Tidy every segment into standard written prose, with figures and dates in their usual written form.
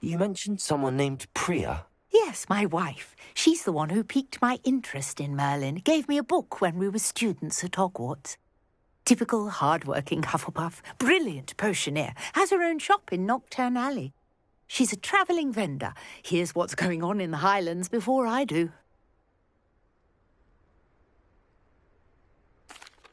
You mentioned someone named Priya. Yes, my wife. She's the one who piqued my interest in Merlin, gave me a book when we were students at Hogwarts. Typical hard-working Hufflepuff, brilliant potioneer, has her own shop in Knockturn Alley. She's a travelling vendor. Hears what's going on in the Highlands before I do.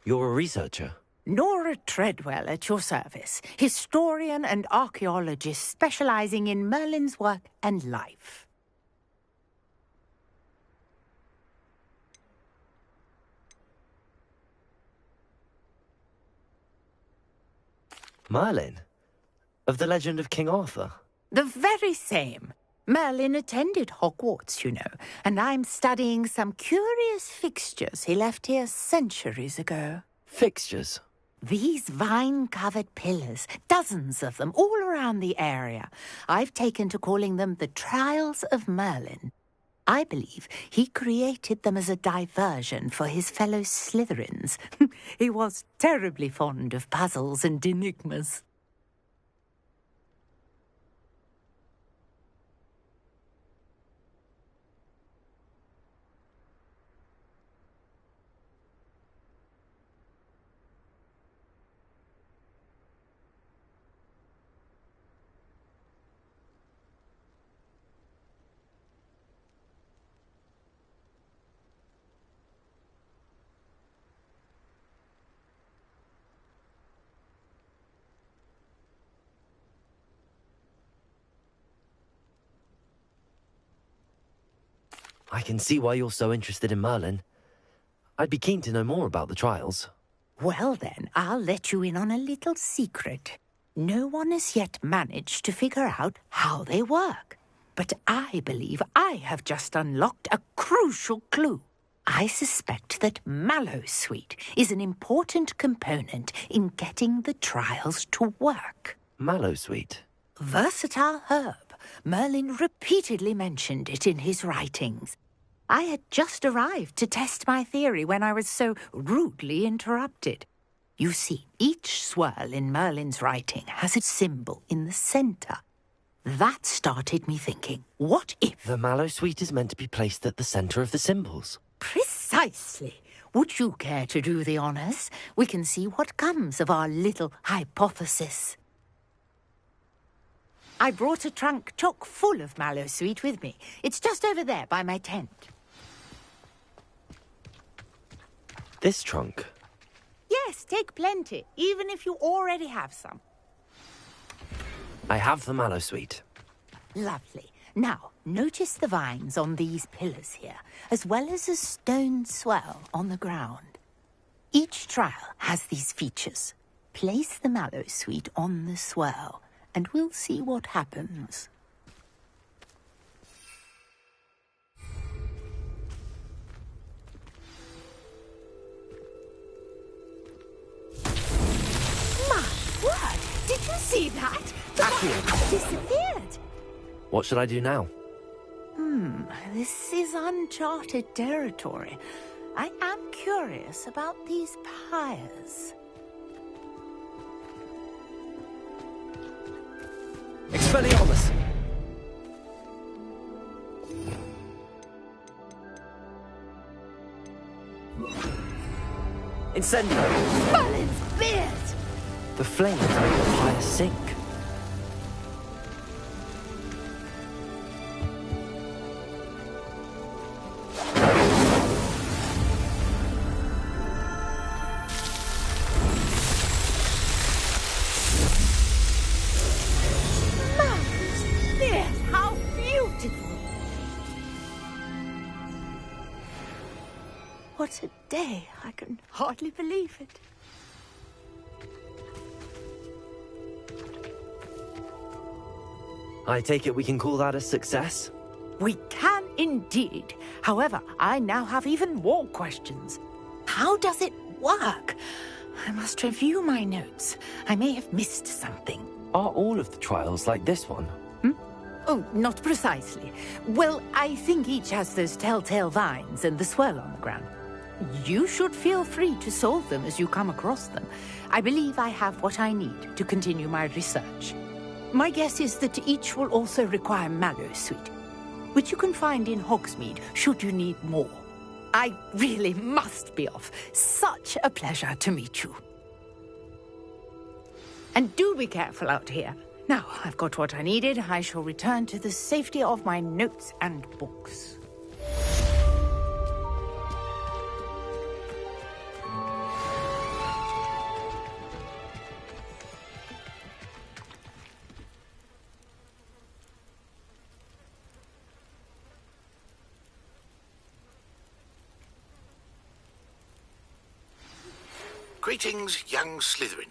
You're a researcher? Nora Treadwell at your service, historian and archaeologist specialising in Merlin's work and life. Merlin? Of the legend of King Arthur? The very same. Merlin attended Hogwarts, you know, and I'm studying some curious fixtures he left here centuries ago. Fixtures? These vine-covered pillars, dozens of them, all around the area. I've taken to calling them the Trials of Merlin. I believe he created them as a diversion for his fellow Slytherins. He was terribly fond of puzzles and enigmas. I can see why you're so interested in Merlin. I'd be keen to know more about the trials. Well then, I'll let you in on a little secret. No one has yet managed to figure out how they work. But I believe I have just unlocked a crucial clue. I suspect that Mallowsweet is an important component in getting the trials to work. Mallowsweet? Versatile herb. Merlin repeatedly mentioned it in his writings. I had just arrived to test my theory when I was so rudely interrupted. You see, each swirl in Merlin's writing has a symbol in the centre. That started me thinking, what if... The Mallowsweet is meant to be placed at the centre of the symbols. Precisely. Would you care to do the honours? We can see what comes of our little hypothesis. I brought a trunk chock full of Mallowsweet with me. It's just over there by my tent. This trunk? Yes, take plenty, even if you already have some. I have the Mallowsweet. Lovely. Now, notice the vines on these pillars here, as well as a stone swell on the ground. Each trial has these features. Place the Mallowsweet on the swell, and we'll see what happens. My word! Did you see that? The Accio disappeared. What should I do now? This is uncharted territory. I am curious about these pyres. Expelliarmus! Incendio! Merlin's beard! The flames make the fire sink. Merlin's beard! How beautiful! What a day! I can hardly believe it. I take it we can call that a success? We can indeed. However, I now have even more questions. How does it work? I must review my notes. I may have missed something. Are all of the trials like this one? Oh, not precisely. Well, I think each has those telltale vines and the swirl on the ground. You should feel free to solve them as you come across them. I believe I have what I need to continue my research. My guess is that each will also require Mallowsweet, which you can find in Hogsmeade should you need more. I really must be off. Such a pleasure to meet you. And do be careful out here. Now, I've got what I needed. I shall return to the safety of my notes and books. Greetings, young Slytherin.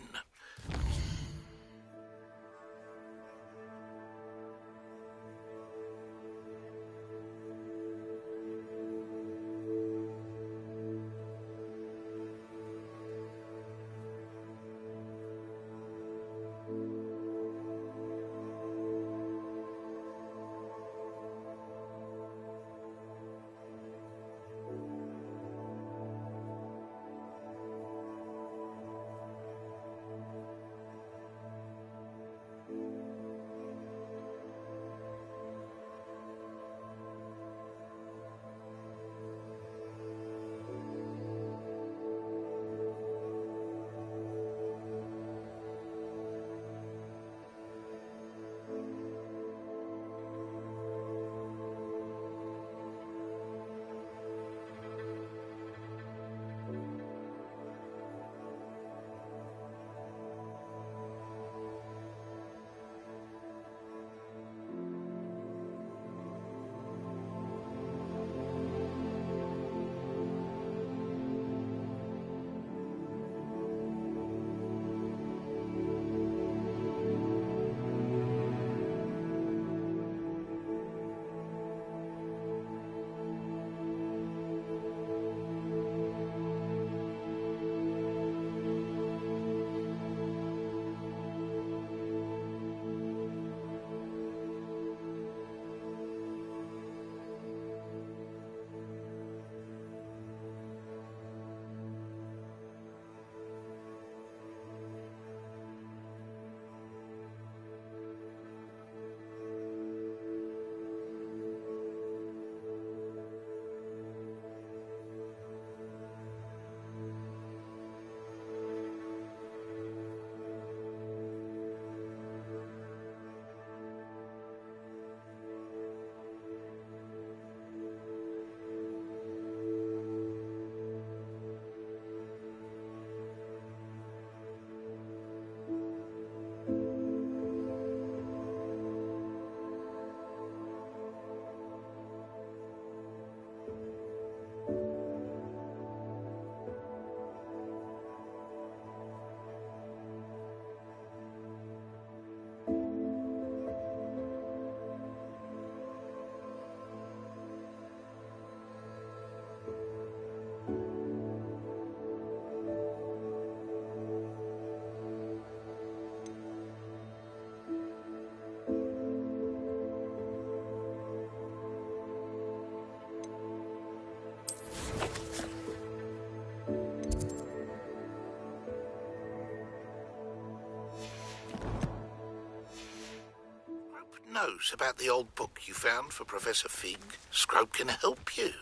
Knows about the old book you found for Professor Fig. Scrope can help you.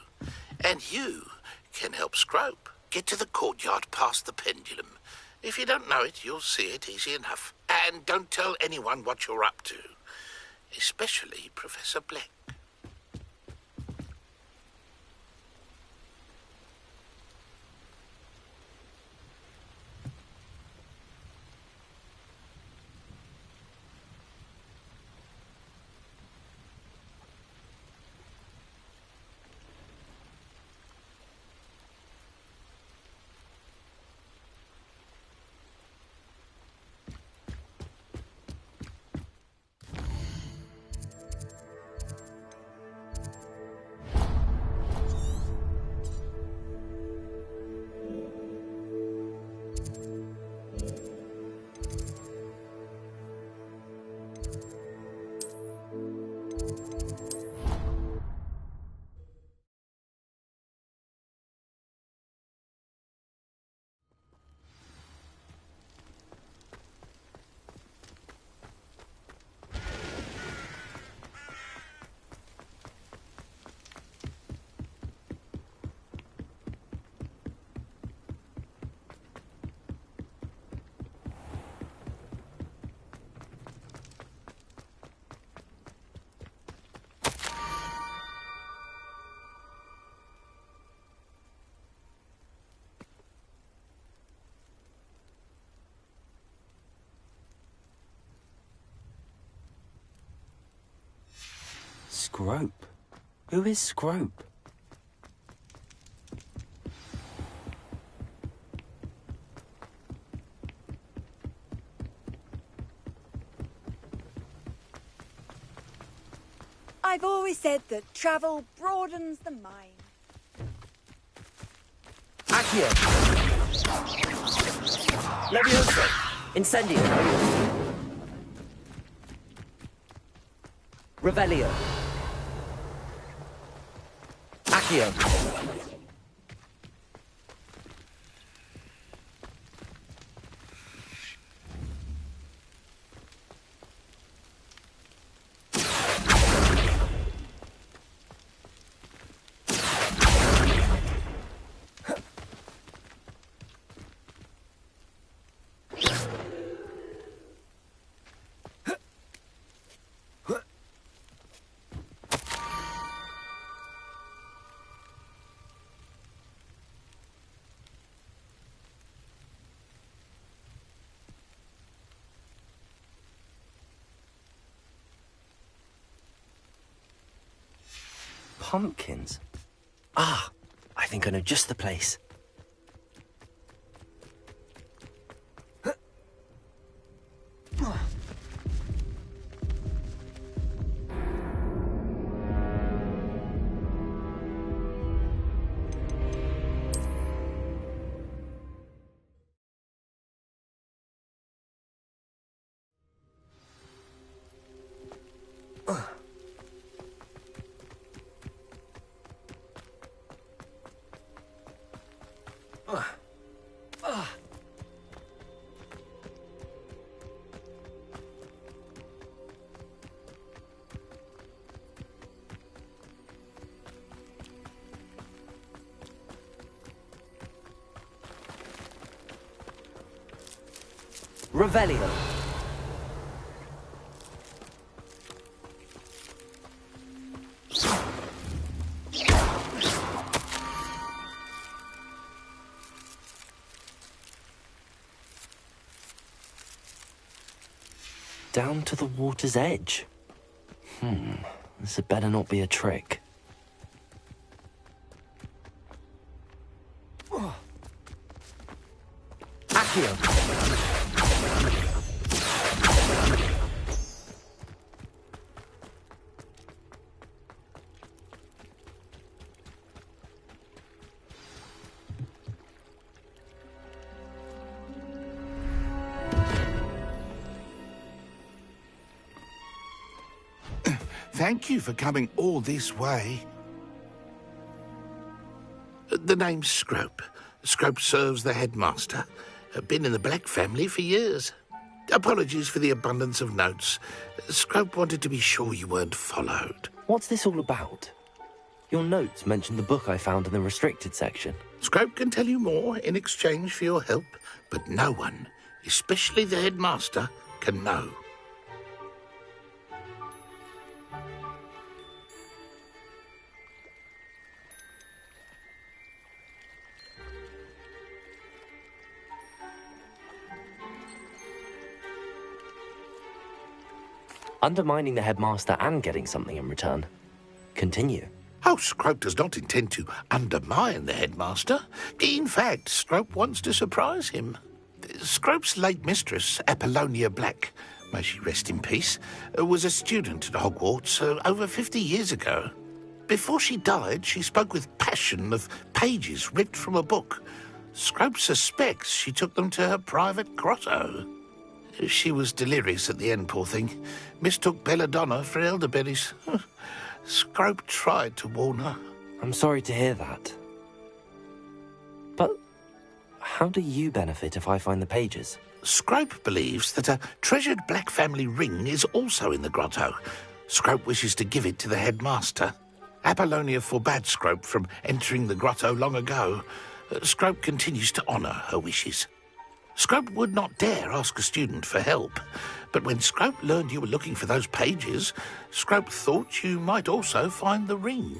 And you can help Scrope. Get to the courtyard past the pendulum. If you don't know it, you'll see it easy enough. And don't tell anyone what you're up to. Especially Professor Black. Scrope? Who is Scrope? I've always said that travel broadens the mind. Accio! Levioso! Incendio! Revelio! Accio! Pumpkins? Ah, I think I know just the place. Revelio. Down to the water's edge. This had better not be a trick. Accio! Thank you for coming all this way. The name's Scrope. Scrope serves the headmaster. Been in the Black family for years. Apologies for the abundance of notes. Scrope wanted to be sure you weren't followed. What's this all about? Your notes mentioned the book I found in the restricted section. Scrope can tell you more in exchange for your help, but no one, especially the headmaster, can know. Undermining the headmaster and getting something in return. Continue. Oh, Scrope does not intend to undermine the headmaster. In fact, Scrope wants to surprise him. Scrope's late mistress, Apollonia Black, may she rest in peace, was a student at Hogwarts over 50 years ago. Before she died, she spoke with passion of pages ripped from a book. Scrope suspects she took them to her private grotto. She was delirious at the end, poor thing. Mistook belladonna for elderberries. Scrope tried to warn her. I'm sorry to hear that. But how do you benefit if I find the pages? Scrope believes that a treasured Black family ring is also in the grotto. Scrope wishes to give it to the headmaster. Apollonia forbade Scrope from entering the grotto long ago. Scrope continues to honour her wishes. Scrope would not dare ask a student for help, but when Scrope learned you were looking for those pages, Scrope thought you might also find the ring.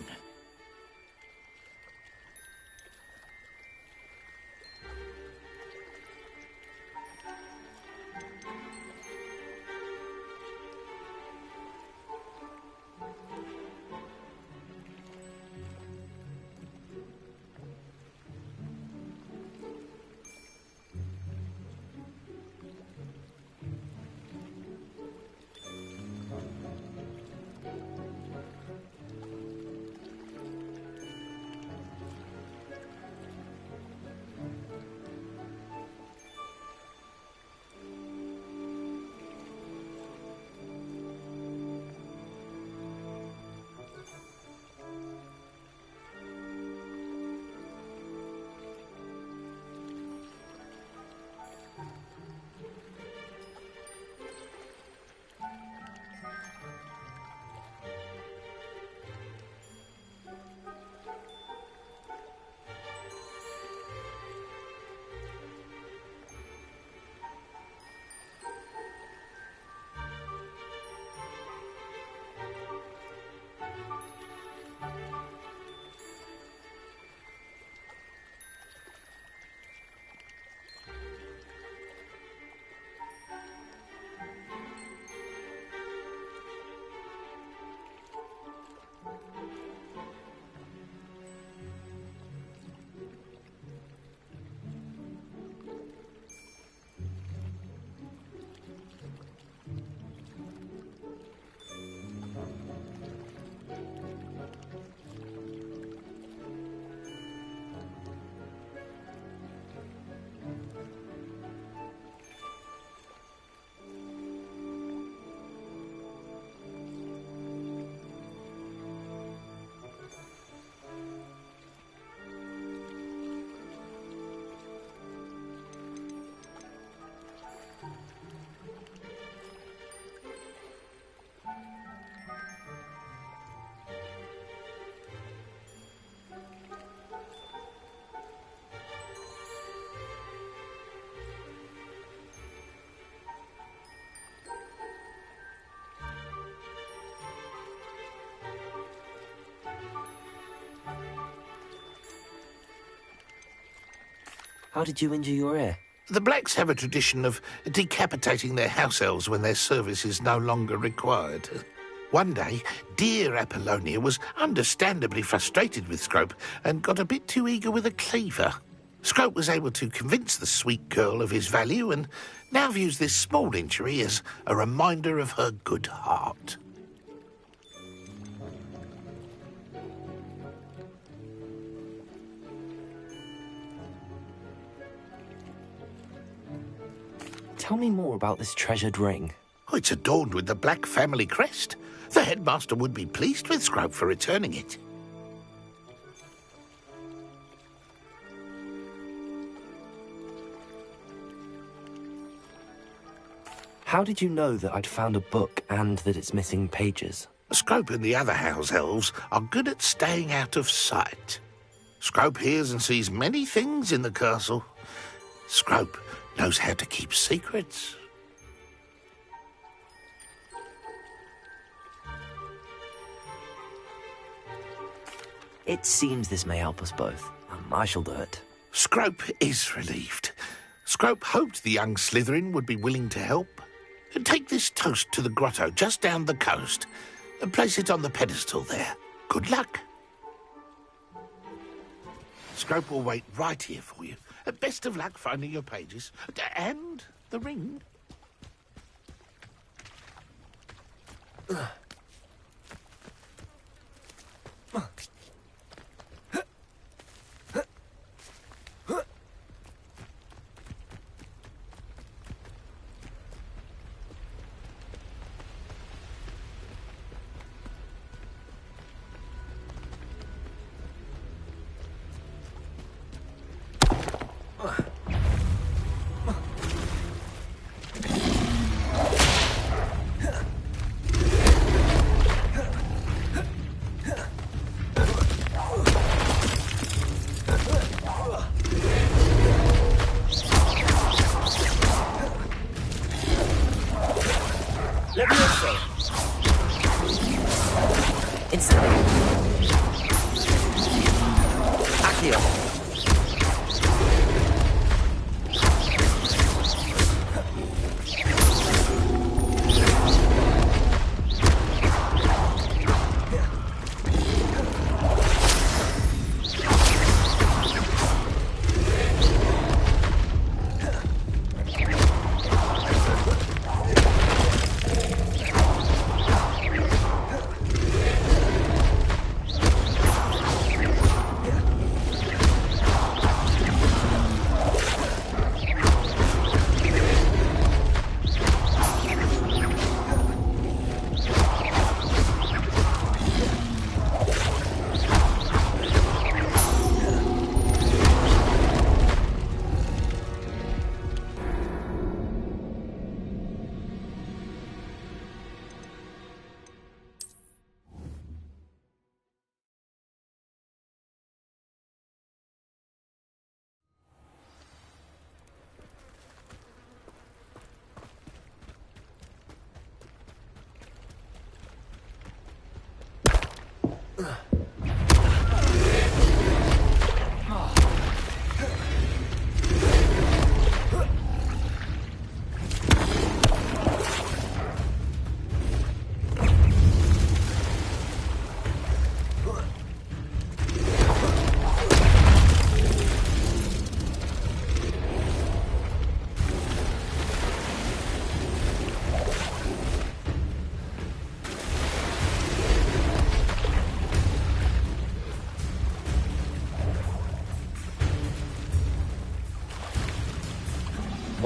How did you injure your ear? The Blacks have a tradition of decapitating their house elves when their service is no longer required. One day, dear Apollonia was understandably frustrated with Scrope and got a bit too eager with a cleaver. Scrope was able to convince the sweet girl of his value and now views this small injury as a reminder of her good heart. Tell me more about this treasured ring. Oh, it's adorned with the Black family crest. The headmaster would be pleased with Scrope for returning it. How did you know that I'd found a book and that it's missing pages? Scrope and the other house elves are good at staying out of sight. Scrope hears and sees many things in the castle. Scrope knows how to keep secrets. It seems this may help us both. I shall do it. Scrope is relieved. Scrope hoped the young Slytherin would be willing to help. Take this toast to the grotto just down the coast and place it on the pedestal there. Good luck. Scrope will wait right here for you. Best of luck finding your pages. And the ring.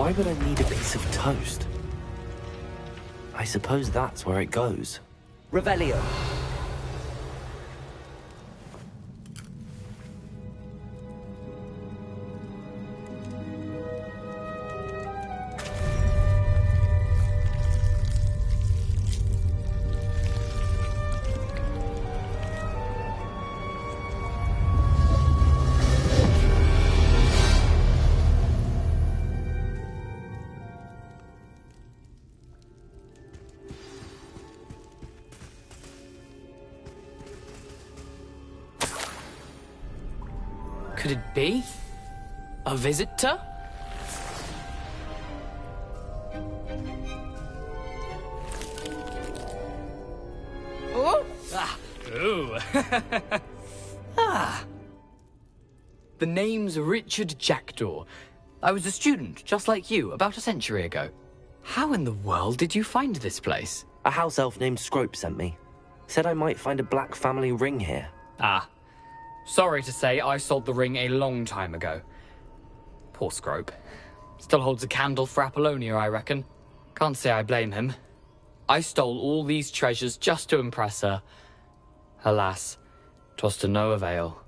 Why would I need a piece of toast? I suppose that's where it goes. Revelio. Could it be? A visitor? Oh! Ah! Ooh! Ah! The name's Richard Jackdaw. I was a student, just like you, about a century ago. How in the world did you find this place? A house elf named Scrope sent me. Said I might find a black family ring here. Ah. Sorry to say, I sold the ring a long time ago. Poor Scrope. Still holds a candle for Apollonia, I reckon. Can't say I blame him. I stole all these treasures just to impress her. Alas, 'twas to no avail.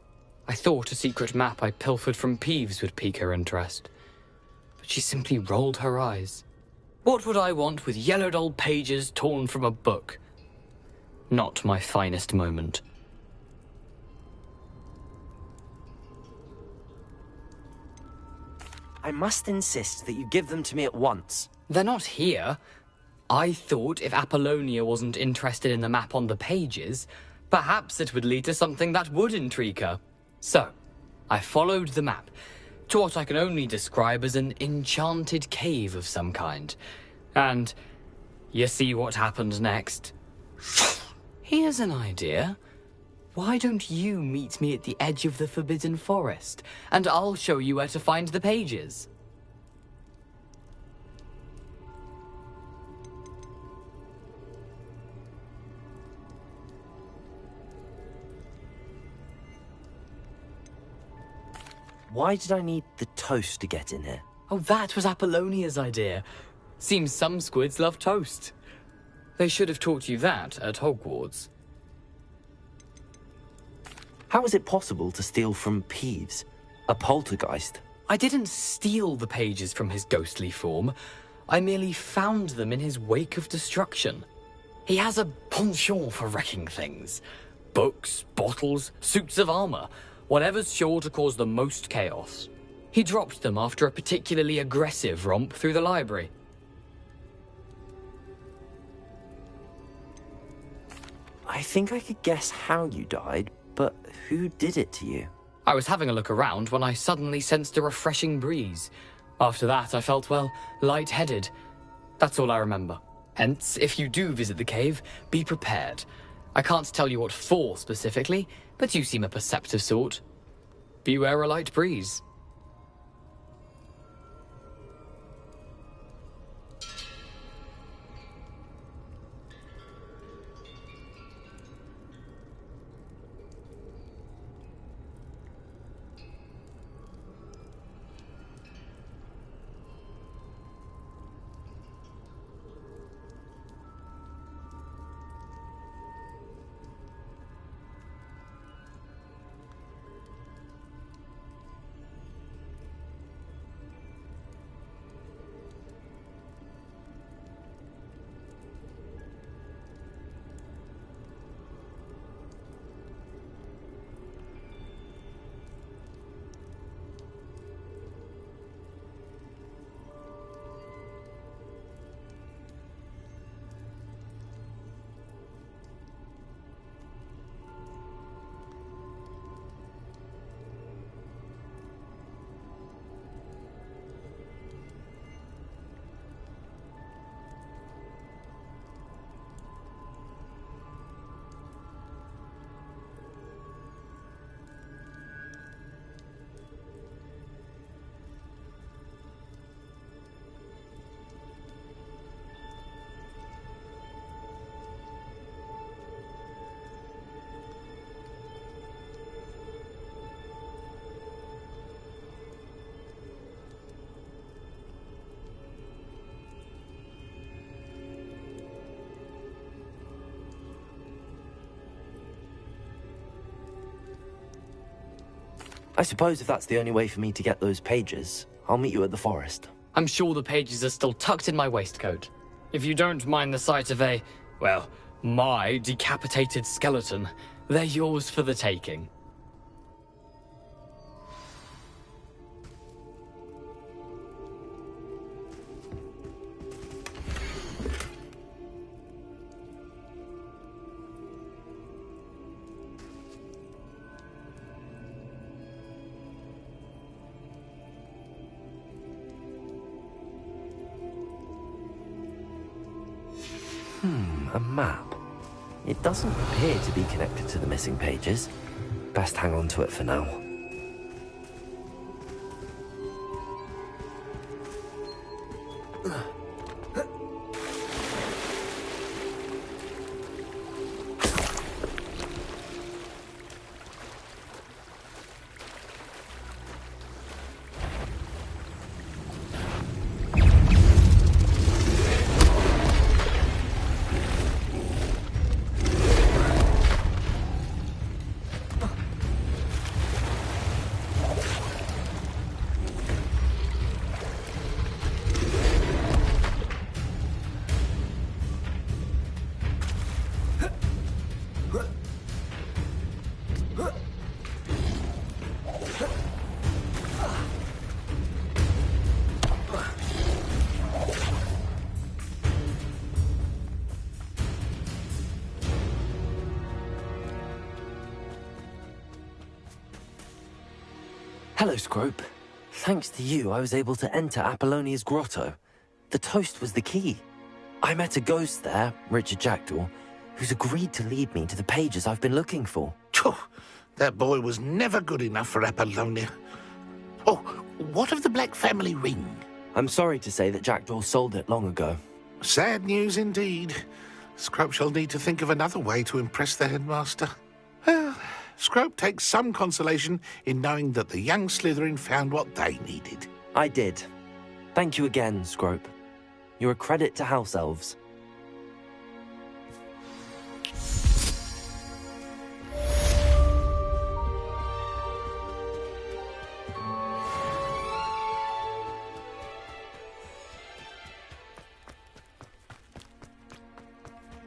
I thought a secret map I pilfered from Peeves would pique her interest. But she simply rolled her eyes. What would I want with yellowed old pages torn from a book? Not my finest moment. I must insist that you give them to me at once. They're not here. I thought if Apollonia wasn't interested in the map on the pages, perhaps it would lead to something that would intrigue her. So, I followed the map to what I can only describe as an enchanted cave of some kind. And you see what happened next. Here's an idea. Why don't you meet me at the edge of the Forbidden Forest, and I'll show you where to find the pages? Why did I need the toast to get in here? Oh, that was Apollonia's idea. Seems some squids love toast. They should have taught you that at Hogwarts. How is it possible to steal from Peeves, a poltergeist? I didn't steal the pages from his ghostly form. I merely found them in his wake of destruction. He has a penchant for wrecking things. Books, bottles, suits of armor, whatever's sure to cause the most chaos. He dropped them after a particularly aggressive romp through the library. I think I could guess how you died, but who did it to you? I was having a look around when I suddenly sensed a refreshing breeze. After that, I felt, well, lightheaded. That's all I remember. Hence, if you do visit the cave, be prepared. I can't tell you what for specifically, but you seem a perceptive sort. Beware a light breeze. I suppose if that's the only way for me to get those pages, I'll meet you at the forest. I'm sure the pages are still tucked in my waistcoat. If you don't mind the sight of my decapitated skeleton, they're yours for the taking. A map. It doesn't appear to be connected to the missing pages. Best hang on to it for now. Hello, Scrope. Thanks to you, I was able to enter Apollonia's grotto. The toast was the key. I met a ghost there, Richard Jackdaw, who's agreed to lead me to the pages I've been looking for. Phew, that boy was never good enough for Apollonia. Oh, what of the Black family ring? I'm sorry to say that Jackdaw sold it long ago. Sad news indeed. Scrope shall need to think of another way to impress the headmaster. Well, Scrope takes some consolation in knowing that the young Slytherin found what they needed. I did. Thank you again, Scrope. You're a credit to House Elves.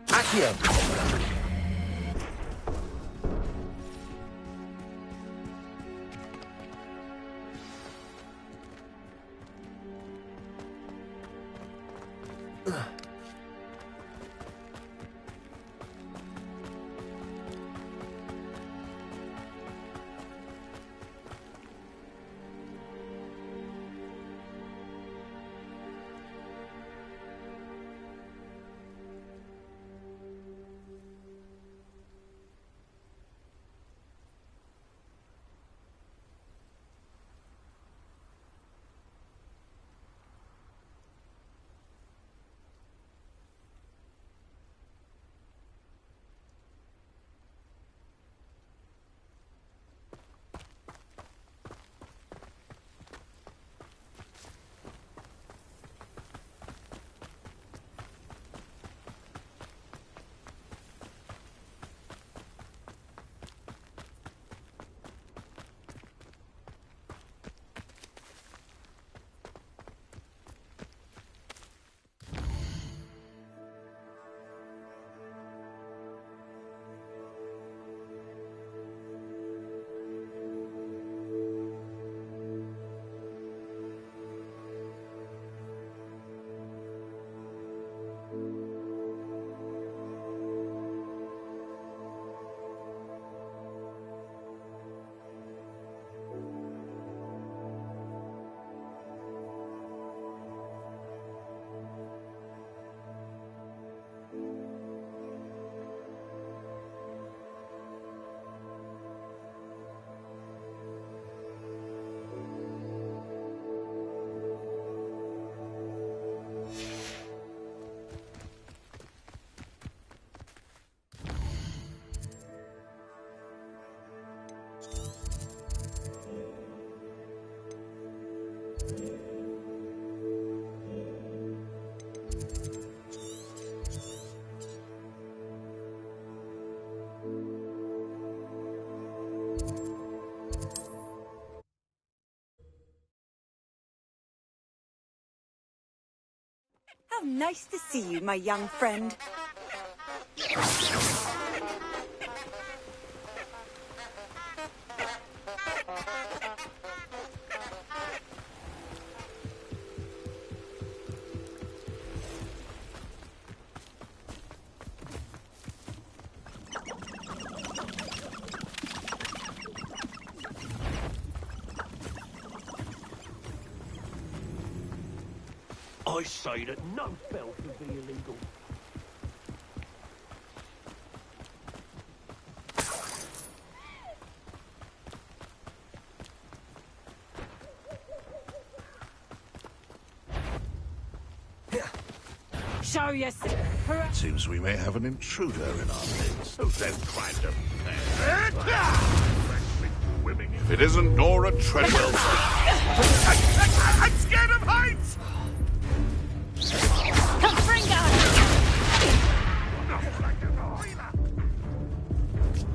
Accio! Nice to see you, my young friend. I say that no spell should be illegal. Show yourself. Seems we may have an intruder in our midst. Who's them kind of If it isn't Nora Treadwell. I'm scared of heights!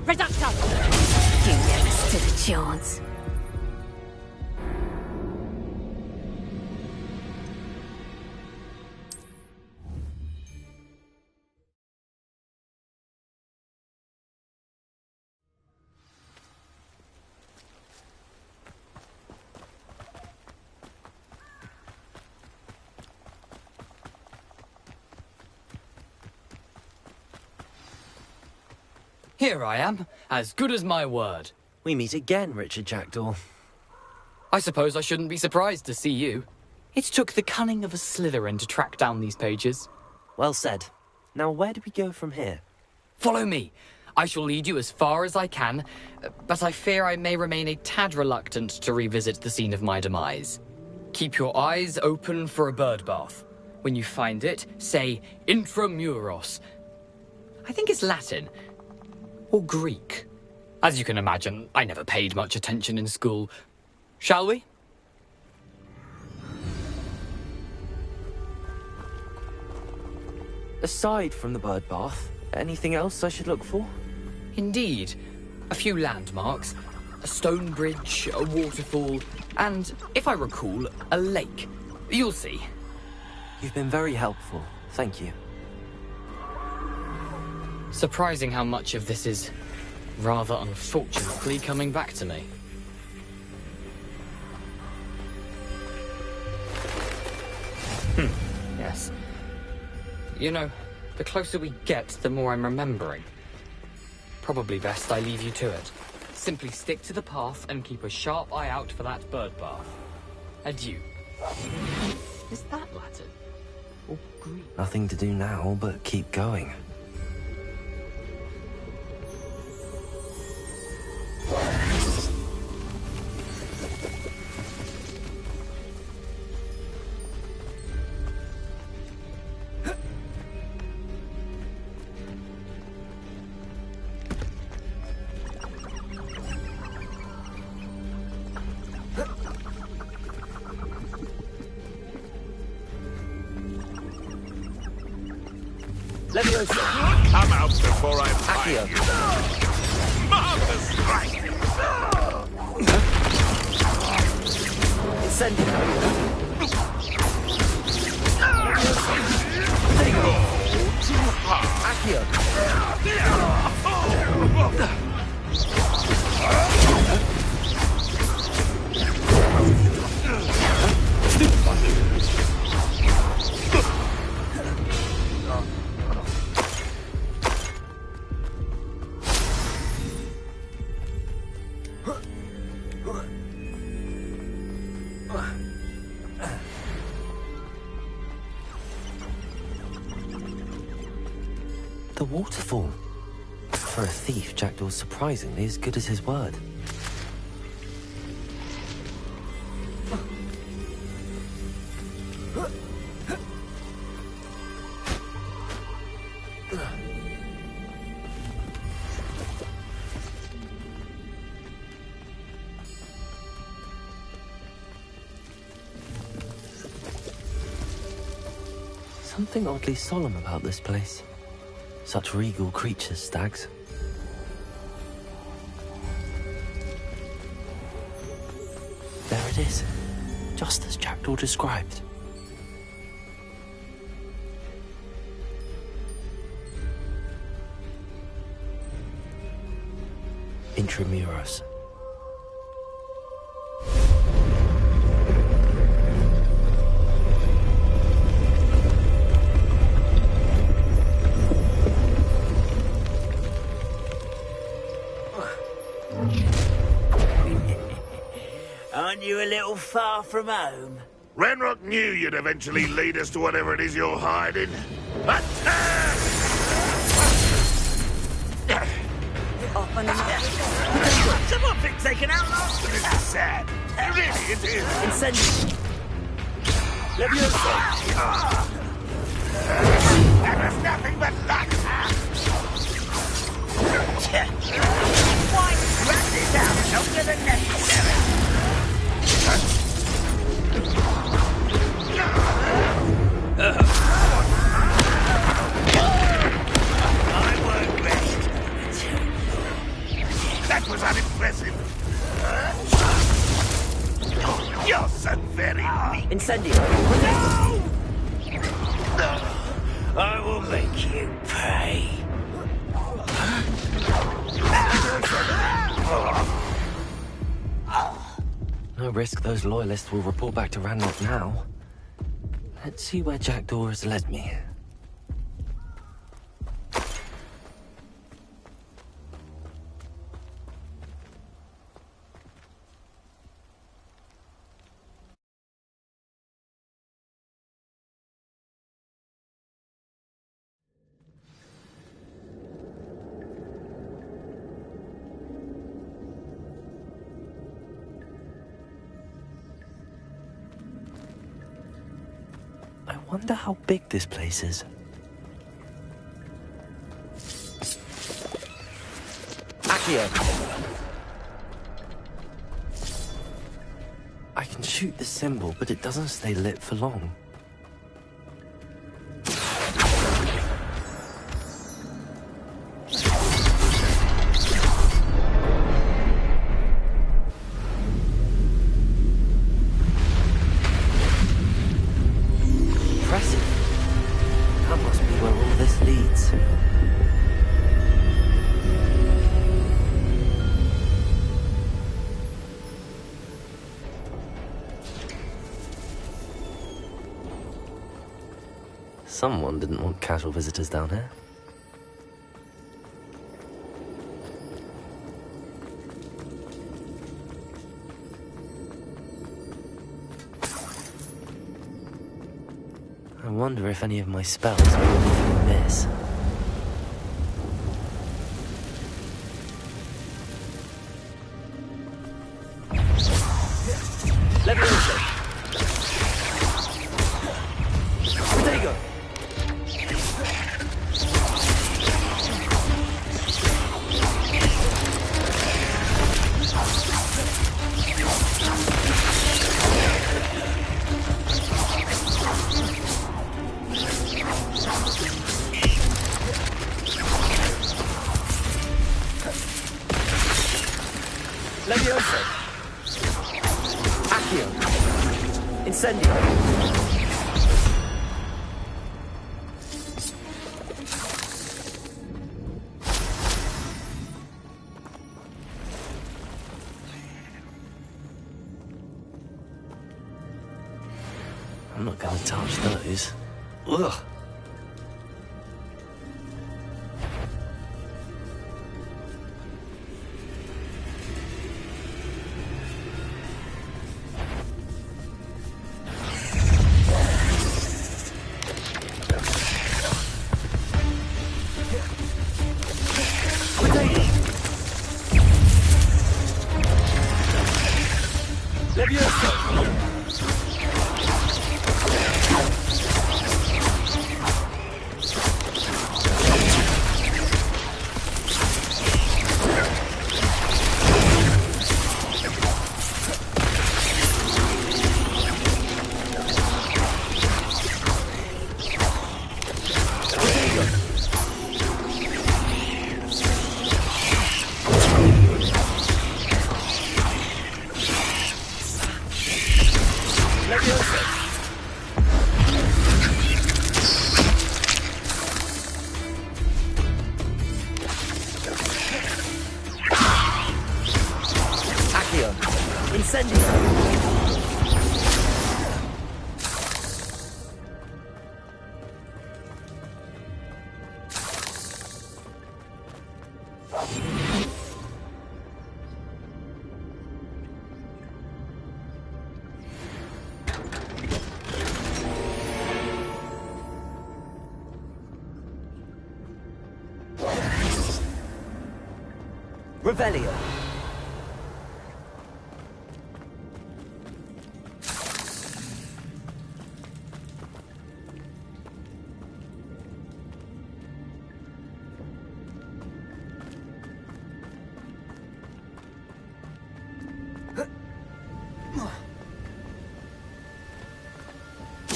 Reducto! You never stood a chance. Here I am, as good as my word. We meet again, Richard Jackdaw. I suppose I shouldn't be surprised to see you. It took the cunning of a Slytherin to track down these pages. Well said. Now, where do we go from here? Follow me. I shall lead you as far as I can, but I fear I may remain a tad reluctant to revisit the scene of my demise. Keep your eyes open for a bird bath. When you find it, say Intramuros. I think it's Latin. Or Greek. As you can imagine, I never paid much attention in school. Shall we? Aside from the bird bath, anything else I should look for? Indeed. A few landmarks. A stone bridge, a waterfall, and, if I recall, a lake. You'll see. You've been very helpful. Thank you. Surprising how much of this is, rather unfortunately, coming back to me. Yes. You know, the closer we get, the more I'm remembering. Probably best I leave you to it. Simply stick to the path and keep a sharp eye out for that bird bath. Adieu. Is that Latin? Or Greek? Nothing to do now but keep going. Leviosa! Come out before I Accio! find you! Marvelous strike! Incendio! Too hard! Accio! The waterfall. For a thief, Jackdaw's surprisingly as good as his word. Something oddly solemn about this place. Such regal creatures, stags. There it is, just as Jackdaw described. Intramuros. Aren't you a little far from home? Ranrock knew you'd eventually lead us to whatever it is you're hiding. Attack! Someone been taken out last This is sad. Really, it is. Incendio. Leviosa. That was nothing but luck. Why rat this out longer than necessary? I won't rest. That was unimpressive. You're so very weak. Incendio. No! I will make you pay. No risk those loyalists will report back to Ranrock now. Let's see where Jackdaw has led me. I wonder how big this place is. Accio. I can shoot the symbol, but it doesn't stay lit for long. Impressive. That must be where all this leads. Someone didn't want casual visitors down here. I wonder if any of my spells are from this. Leviosa. Protego. Leviosa. Accio. Incendio. I'm not gonna touch those. Ugh. Leviosa. Incendio! Revelio.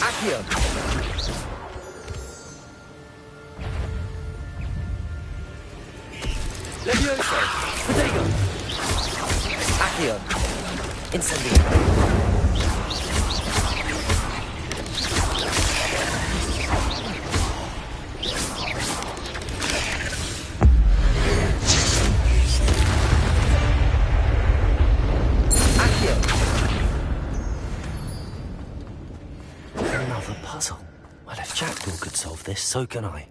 Accio. Levioso. Protego. Accio. Incendio. Another puzzle. Well, if Jackdaw could solve this, so can I.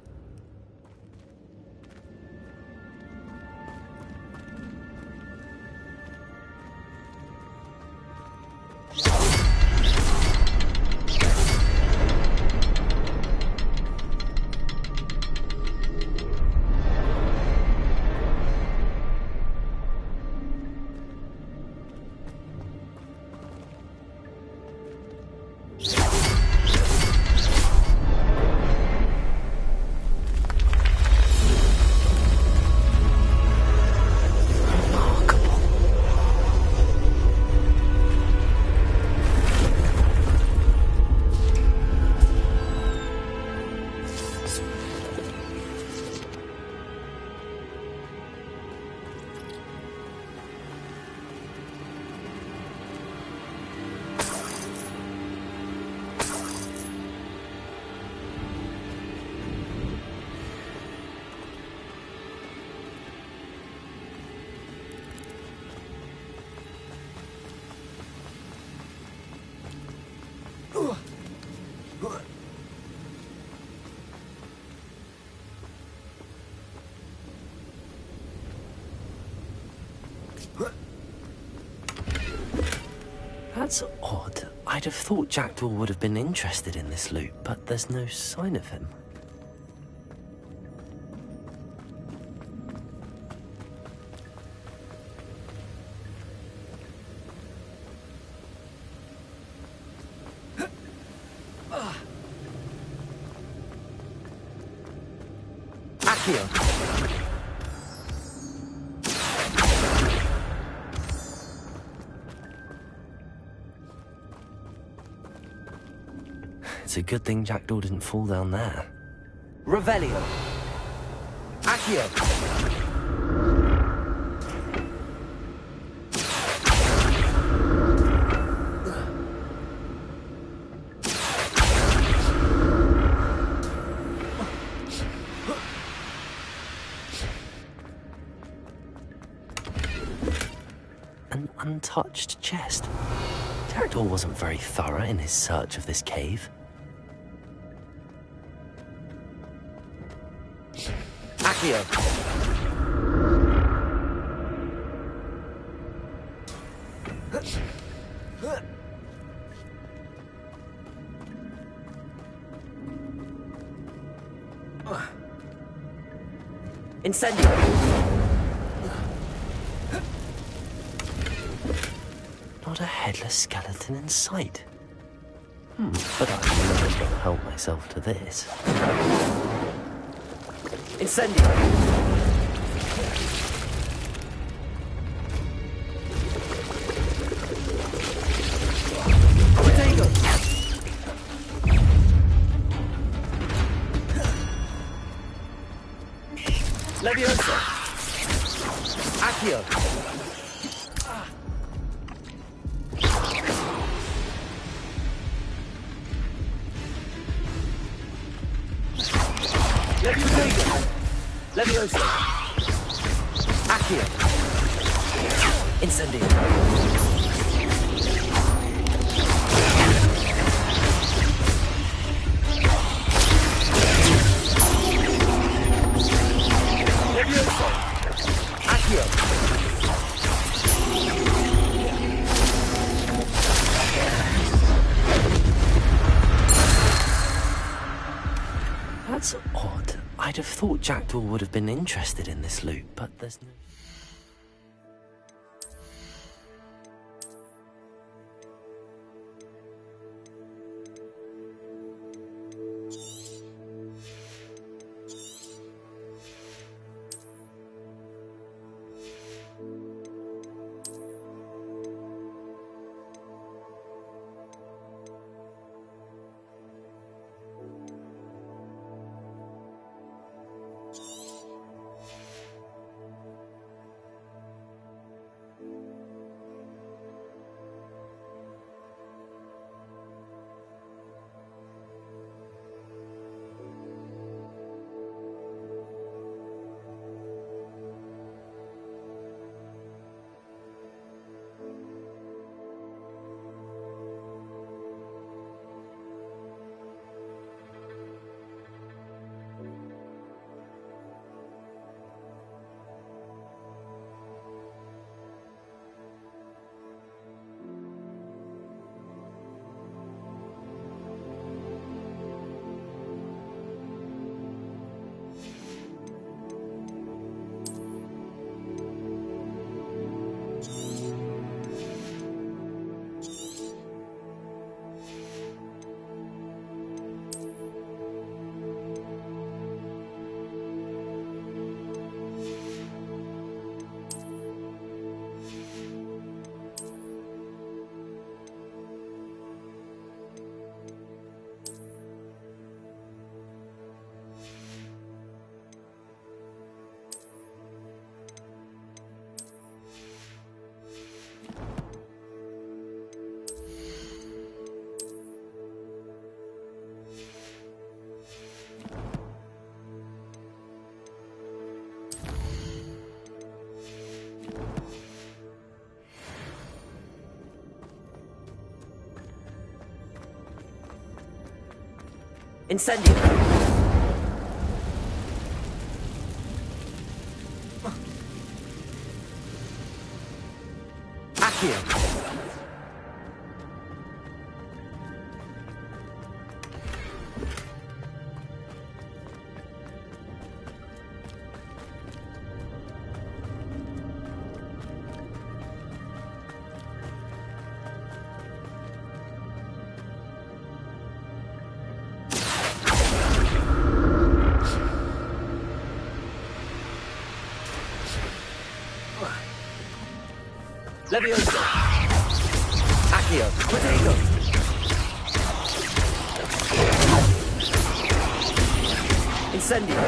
That's odd. I'd have thought Jackdaw would have been interested in this loot, but there's no sign of him. Accio. It's a good thing Jackdaw didn't fall down there. Revelio. Accio. An untouched chest. Jackdaw wasn't very thorough in his search of this cave. Accio. Incendio. Not a headless skeleton in sight. But I might as well help myself to this. Incendio. Protego. Levioso. Accio. Levioso. Accio. Incendio. That's odd. I'd have thought Jackdaw would have been interested in this loot, but there's no... Incendio! Accio! Leviosa! Accio! Protego! Incendio!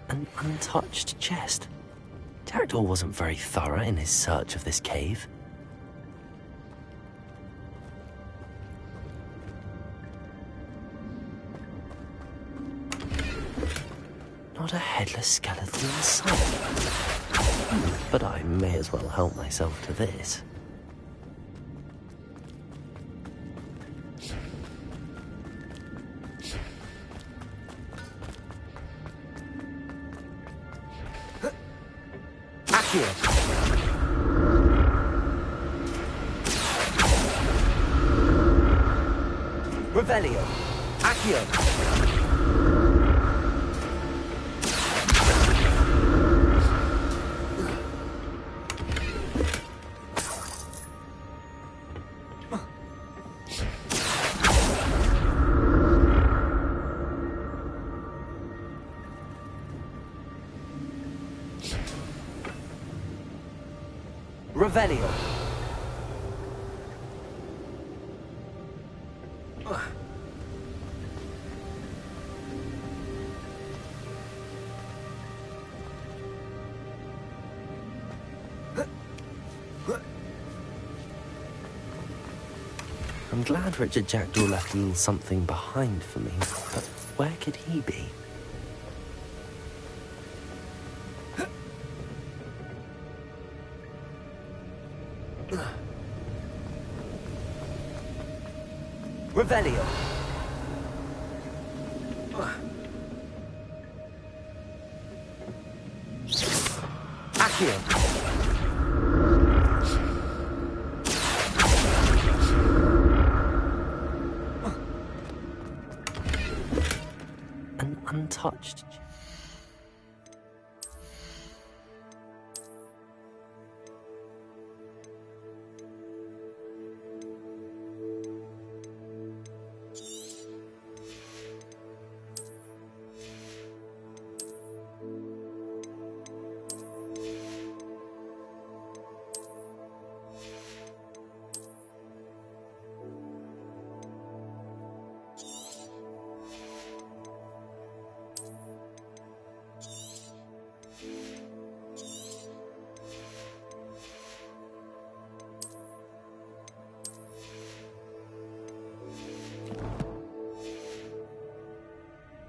An untouched chest. Jackdaw wasn't very thorough in his search of this cave. Not a headless skeleton in sight. But I may as well help myself to this. Revelio! Accio! Revelio. I'm glad Richard Jackdaw left a little something behind for me, but where could he be? Revelio. Accio. An untouched.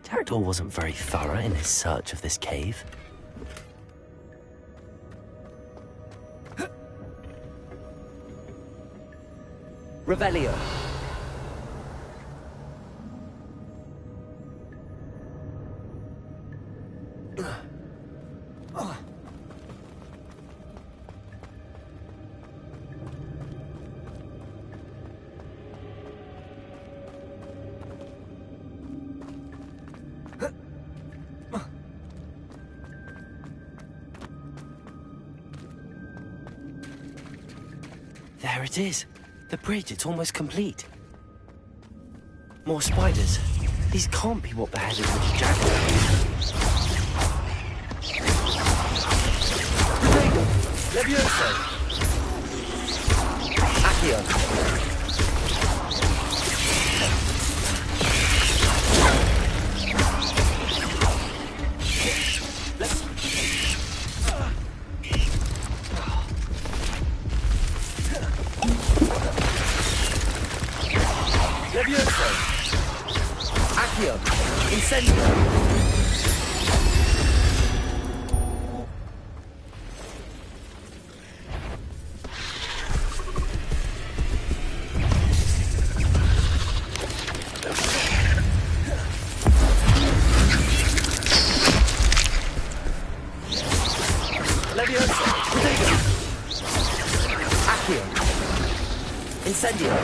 Jackdaw wasn't very thorough in his search of this cave. Revelio. There it is. The bridge, it's almost complete. More spiders. These can't be what beheaded Richard Jackdaw. Levioso. Accio. Levioso. Accio. Incendio. Levioso. Protego. Accio. Incendio.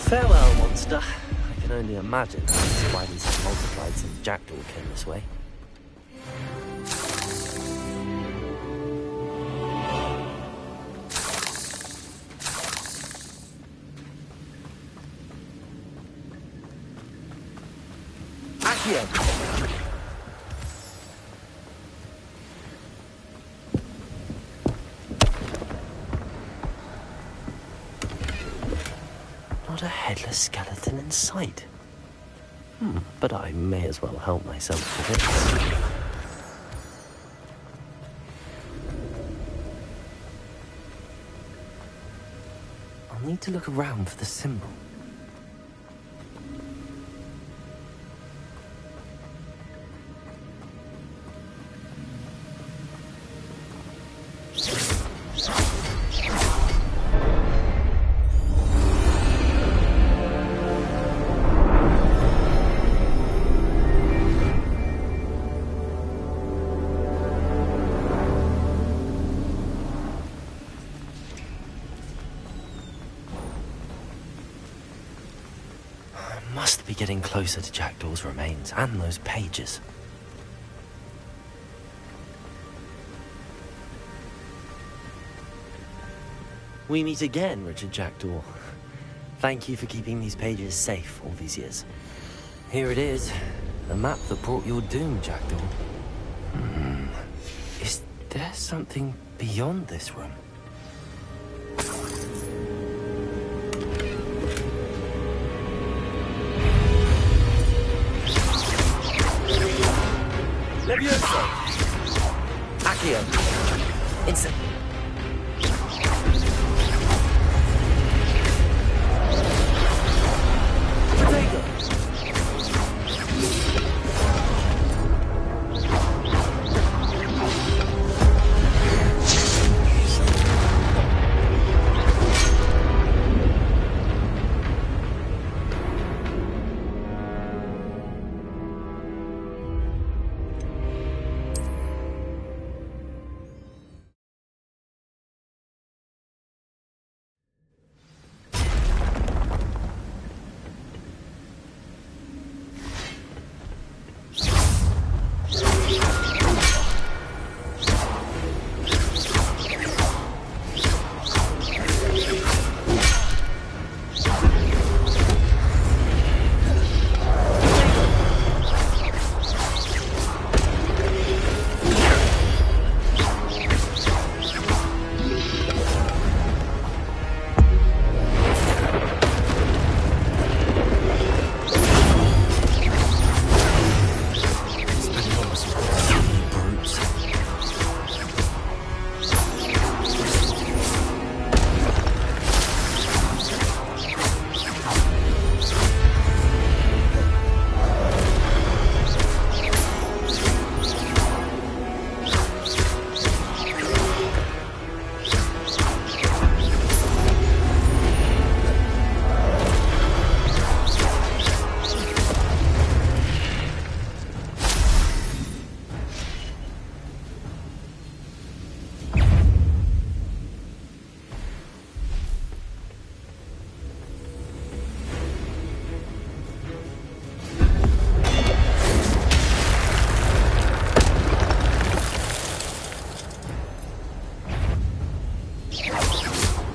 Farewell, monster. I can only imagine how the spiders have multiplied since Jackdaw came this way. Accio. Not a headless skeleton in sight. But I may as well help myself to this. I'll need to look around for the symbol. must be getting closer to Jackdaw's remains and those pages. We meet again, Richard Jackdaw. Thank you for keeping these pages safe all these years. Here it is, the map that brought your doom, Jackdaw. Is there something beyond this room? Levioso! Accio! Instant! Potato!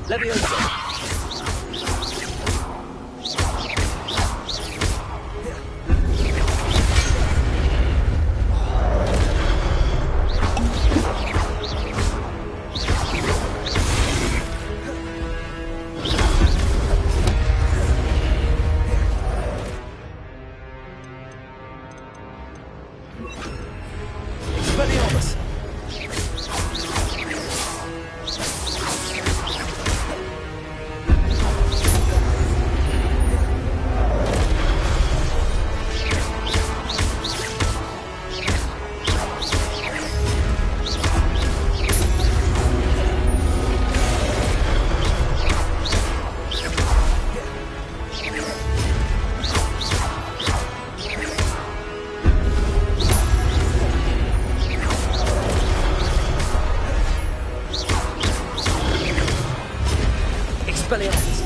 Levioso! Expelliarmus! Expelliarmus!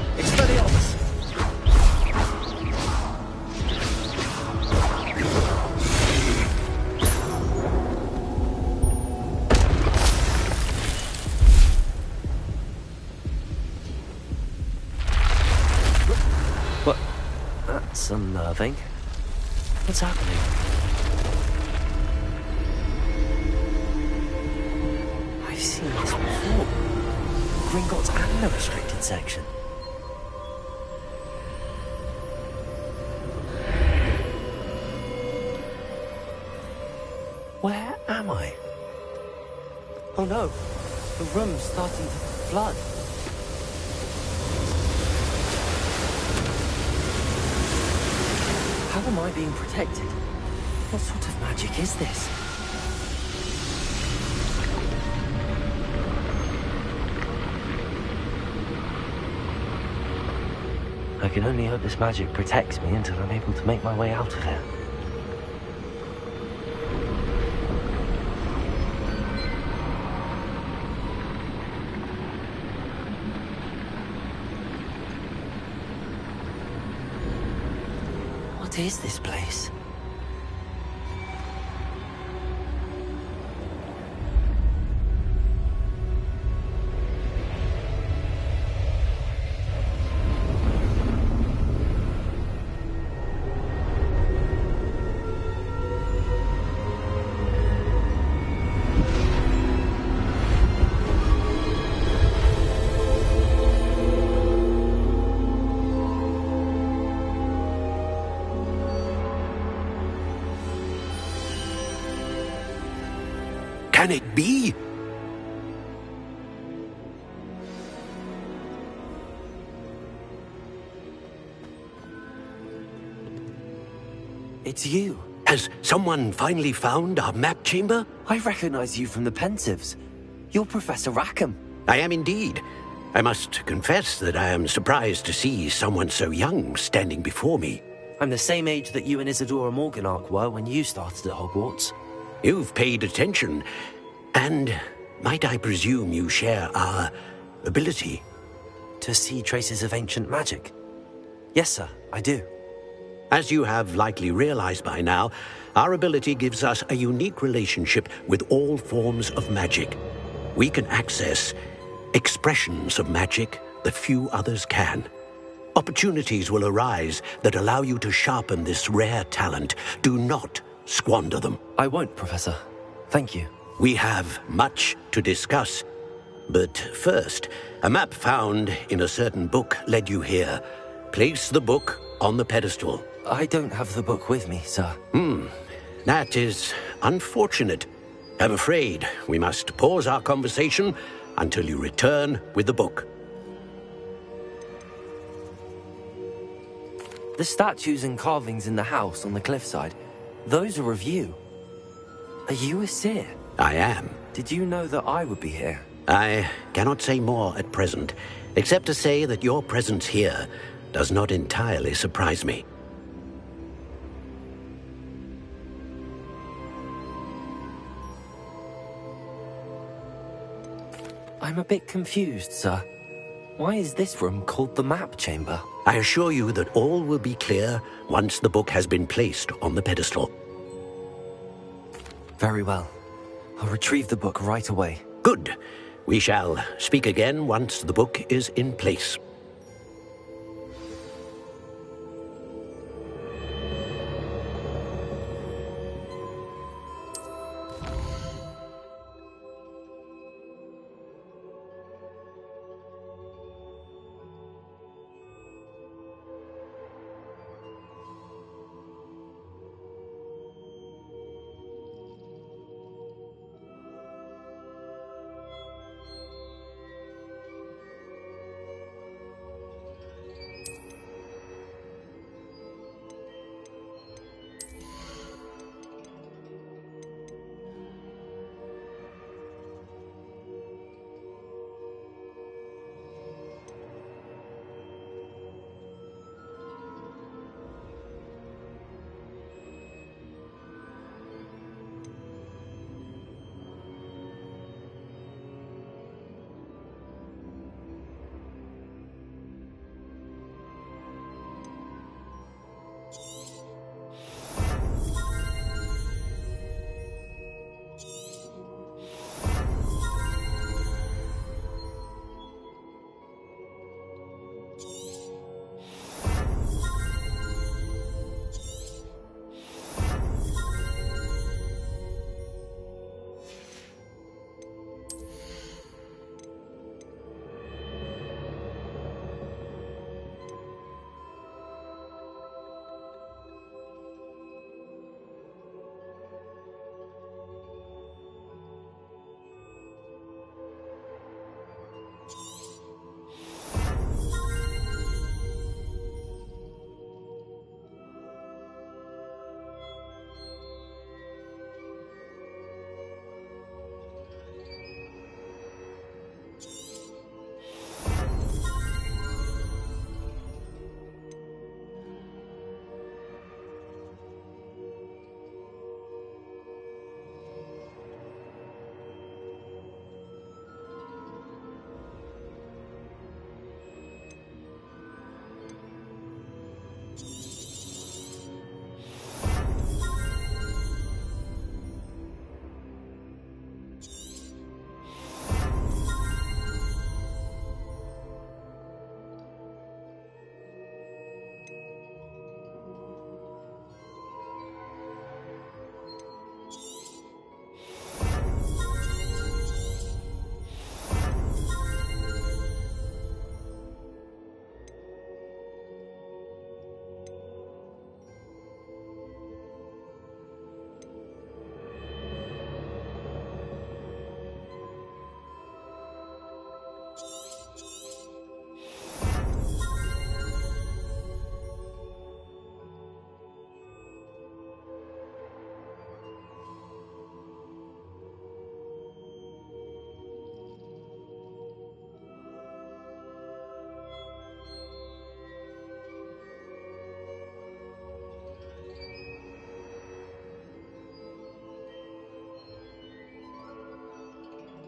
Expelliarmus! What? That's unnerving. What's happening? I've seen this before. Gringotts and the restricted section. Where am I? Oh no, the room's starting to flood. How am I being protected? What sort of magic is this? I can only hope this magic protects me until I'm able to make my way out of here. What is this place? Can it be? It's you. Has someone finally found our map chamber? I recognize you from the Pensieves. You're Professor Rackham. I am indeed. I must confess that I am surprised to see someone so young standing before me. I'm the same age that you and Isadora Morganach were when you started at Hogwarts. You've paid attention, and might I presume you share our ability? To see traces of ancient magic? Yes, sir, I do. As you have likely realized by now, our ability gives us a unique relationship with all forms of magic. We can access expressions of magic that few others can. Opportunities will arise that allow you to sharpen this rare talent. Do not squander them. I won't, Professor. Thank you. We have much to discuss. But first, a map found in a certain book led you here. Place the book on the pedestal. I don't have the book with me, sir. That is unfortunate. I'm afraid we must pause our conversation until you return with the book. The statues and carvings in the house on the cliffside, those are of you. Are you a seer? I am. Did you know that I would be here? I cannot say more at present, except to say that your presence here does not entirely surprise me. I'm a bit confused, sir. Why is this room called the map chamber? I assure you that all will be clear once the book has been placed on the pedestal. Very well. I'll retrieve the book right away. Good. We shall speak again once the book is in place.